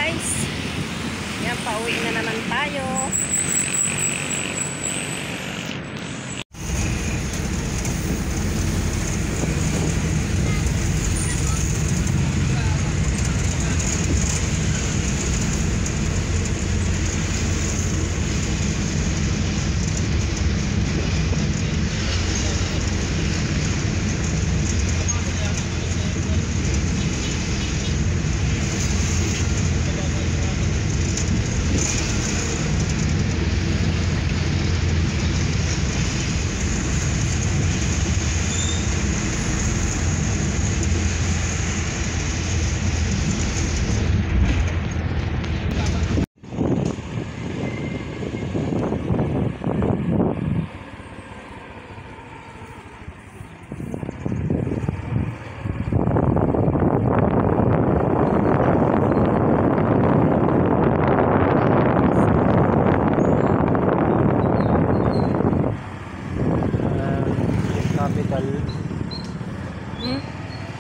guys. Yan, pauwi na naman tayo.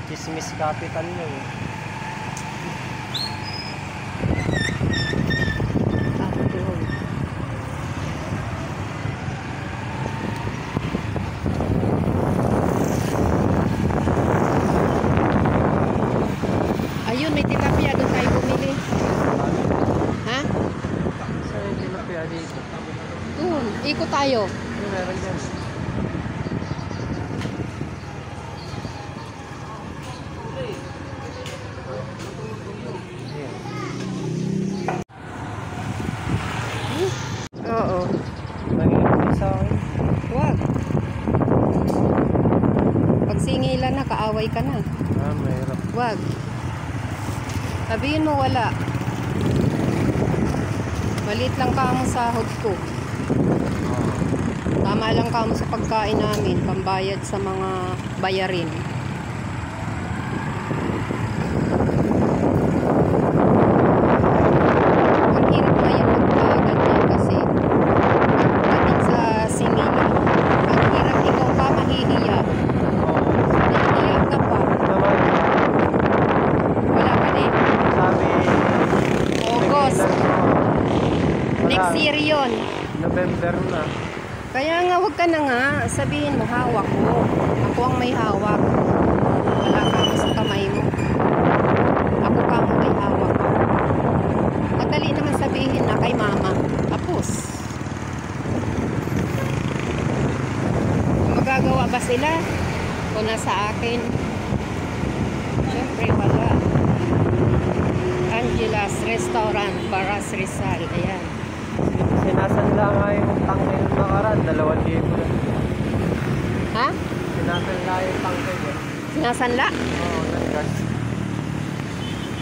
Chismis capital nyo eh. Ayun, may tilapia. Doon tayo bumili. Ha? Saan yung tilapia dito? Doon, ikot tayo. Ano meron dyan? Oo. Nangyayari sa akin. Wag. Pag singilan na, kaaway ka na. Mahirap. Wag. Sabihin mo wala. Maliit lang ka mo sahod ko. Tama lang ka mo sa pagkain namin. Pambayad sa mga bayarin. Ang hirap ngayon magpaganyan kasi pagdating sa singilan. Ang hirap, ikaw pa mahihiya. Nahihiya ka pa. Naman, Wala ka din. sabi, August. wala. Next year yun. November na. Kaya nga, wag ka na nga. Sabihin mo, hawak mo. Ako ang may hawak. Wala ka mo sa kamay mo. Ako ka ang may hawak. Madali naman sabihin na kay mama. Tapos. Magagawa ba sila? O nasa akin? Siyempre, wala. Angela's Restaurant, Paras Rizal. Ayan. Sinasanla nga yung tangke ng nakaraan, 2,000 na. Ha? Sinasanla yung tangke niya. Sinasanla? Oo, nag-gas.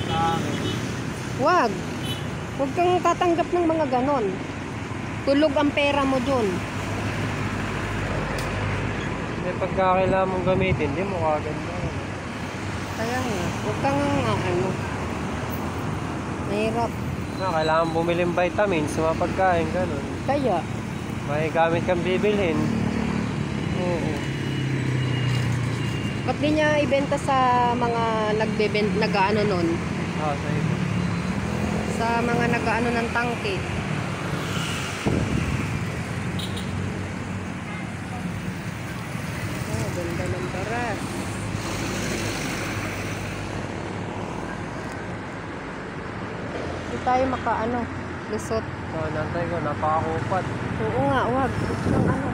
Sa akin. Wag. Huwag kang tatanggap ng mga ganon. Tulog ang pera mo dun. Hindi, pagka kailangan mong gamitin, hindi mo kaganda. Kaya nga, huwag kang ano. Mahirap. Kailangan bumiling vitamins sa mga pagkain, gano'n. Kaya, May gamit kang bibilhin. oo. Ba't di niya ibenta sa mga nag-ano nun? Oo, sa iba. Sa mga nag-ano ng tangke. Oh, ganda ng baras. Hindi tayo makaano, lusot. So, nantay ko, napakakupat. Oo nga, wag. Huwag kang ano.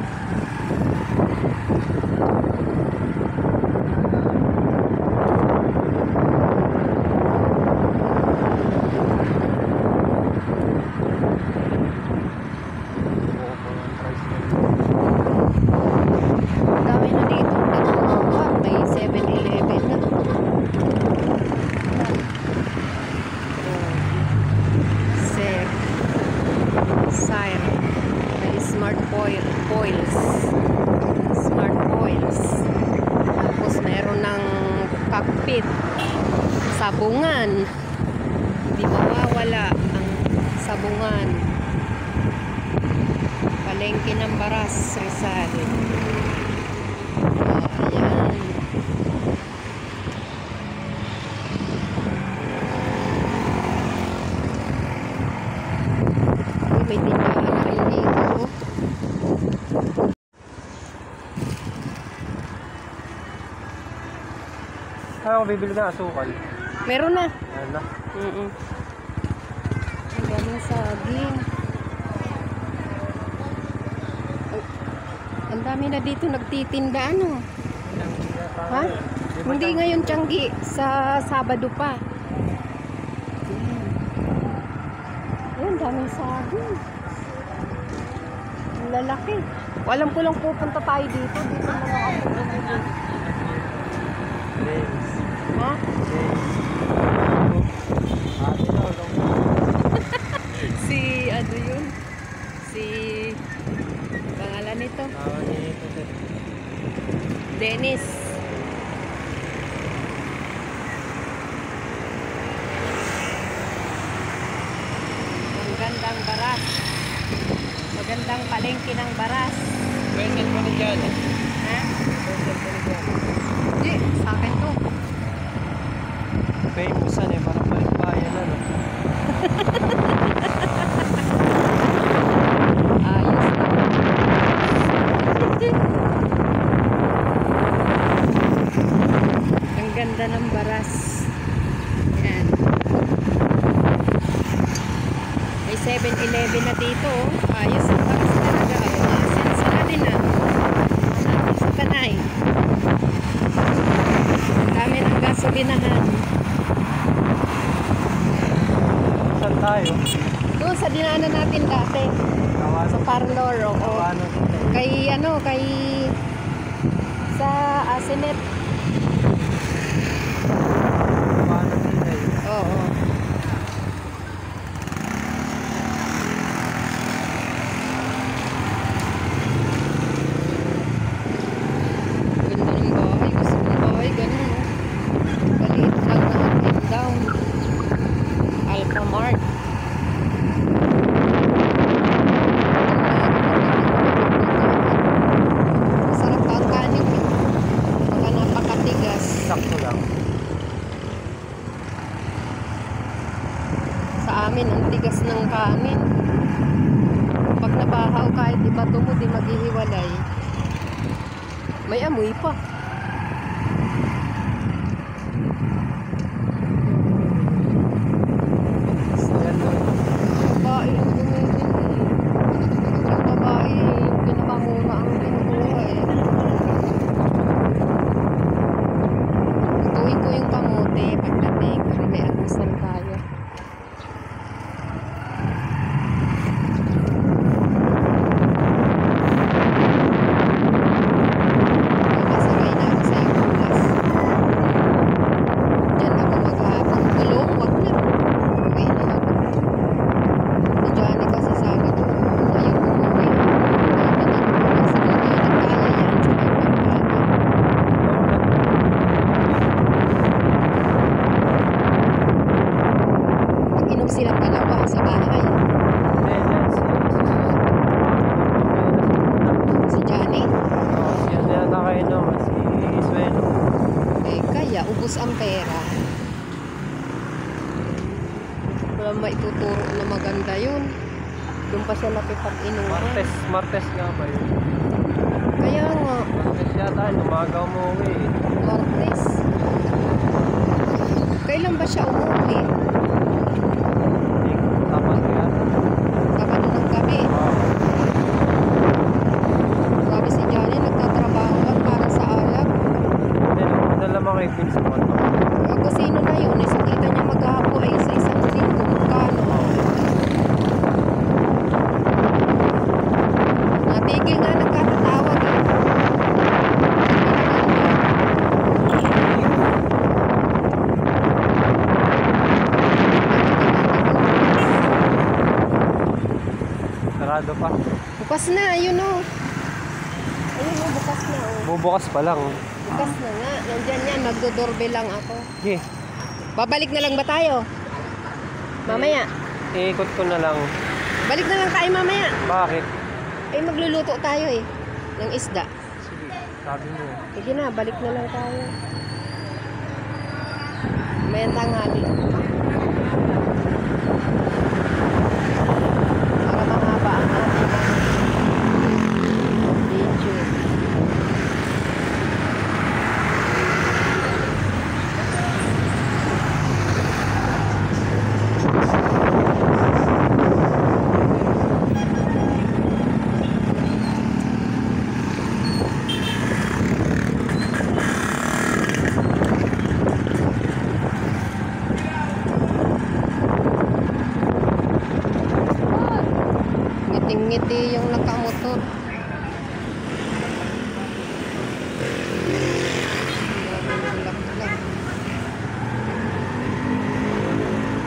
Dami na dito. Wag, may 7-Eleven na. Sir. Sire. May smart coils. Smart coils. Tapos meron ng cockpit. Sabungan. Hindi mawawala ang sabungan. Palengke ng Baras, Rizal. Ayan. ako bibili ng asukal. Meron na. Ayan na. Ang daming saging. Ang dami na dito nagtitinda, ano? Ha? Hindi ngayon Tianggi, sa Sabado pa. Ayun, daming saging. Ang lalaki. Alam ko lang pupunta tayo dito. Dito na lang ako. Ha? Si, ano yun? Si, pangalan nito? Dennis. Ang gandang baras. Magandang palengke ng baras. Pwede po ni dyan. Ha? Hindi, sa akin to. Famous yan eh, parang balikbayan na, no? Ayos na. Ang ganda ng baras. Yan. May 7-Eleven na dito. Oh. Ayos ang baras talaga. Umasin sila din ah. Sa Tanay. Dami ng gasolinahan. Saan tayo? Doon sa dinaanan natin dati. Sa parlor. Oo. Kay ano, kay sa Asinet. Oo. Ganda ng bahay. Gusto kong bahay. Ganun, no? Maliit lang na up and down. Alphamart. Masarap pa ang kanin. Baka napakatigas. Sakto lang. Sa amin, ang tigas ng kanin. Pag nabahaw kahit ibato mo, di maghihiwalay. May amoy pa. Babae ang bumibili. Ang babae, pinakamura ang kinukuha eh. Tuwing ko yung kamote pagdating kasi may almusal tayo. Kasabay na ako sa ibang class. Diyan ako maghapon. Tulong, wag na. Uwi na ako. Si Johnny kasi sabi ko, ayaw umuwi. Siguro nagkaya yan sa ibang Pag-inom silang dalawa sa bahay. Si Johnny, Yan na yata kayo naman, si Sven. eh kaya ubos ang pera. Wala maituturo na maganda yun. Doon pa siya nakipag-inuman. Martes nga ba yun? Kaya nga, Martes yata, umaga umuwi eh. Martes. Kailan ba siya umuwi? Tapos ko yata. Sabado ng gabi. Sabi si Johnny, nagtatrabaho lang para sa alak. Dala mga ipins mo. Ako sino na yun? Isa kita niya maghapo ay sa isang linggo. Magkano? Natigil nga, nagkatatawag eh. Sarado pa. Bukas na, ayun o. Ayun o, bukas na o. Bubukas pa lang. Bukas na nga. Nandyan yan, magdodoorbell lang ako. Sige, Babalik na lang ba tayo? Mamaya. iikot ko na lang. Balik na lang tayo mamaya. Bakit? Eh, magluluto tayo eh. Ng isda. Sige, sabi mo. Sige na, balik na lang tayo. May tanghali. Para mahaba ang ating video. ngiti yung nakamotor.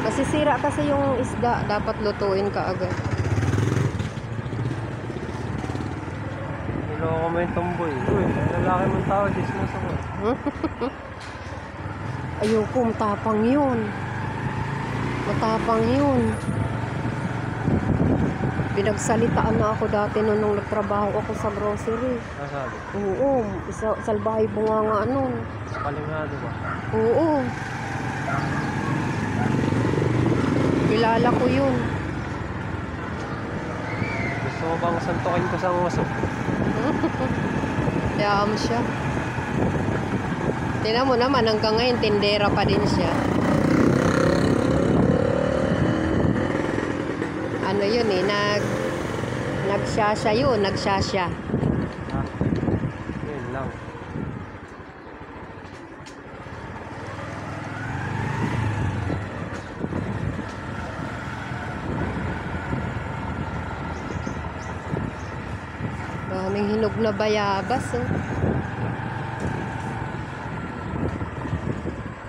Masisira kasi yung isda, dapat lutuin ka agad. Niloko mo yung tomboy. Uy, lalaki mong tao, dismas ako. Ayoko, matapang yun. Matapang yun. Pinagsalitaan na ako dati nung nagtrabaho ako sa grocery. Nasabi? Oo, salbahay bunga nga nun. Kalingado ba? Oo. Kilala ko yun. Gusto mo bang santukin ko sa nguso? Kaya mo siya. Tingnan mo naman, hanggang ngayon, tindera pa din siya. Ano yun eh, nagsasya yun, nagsasya. Ha? Yun lang. Daming hinog na bayabas, oh.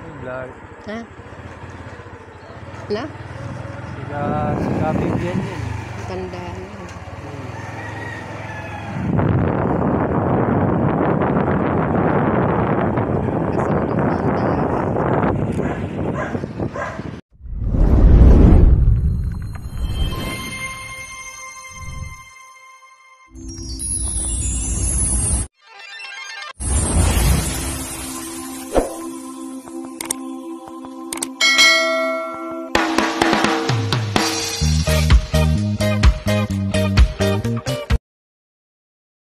Yung vlog. Ha? Na? Siga Big yan yun. Ganda.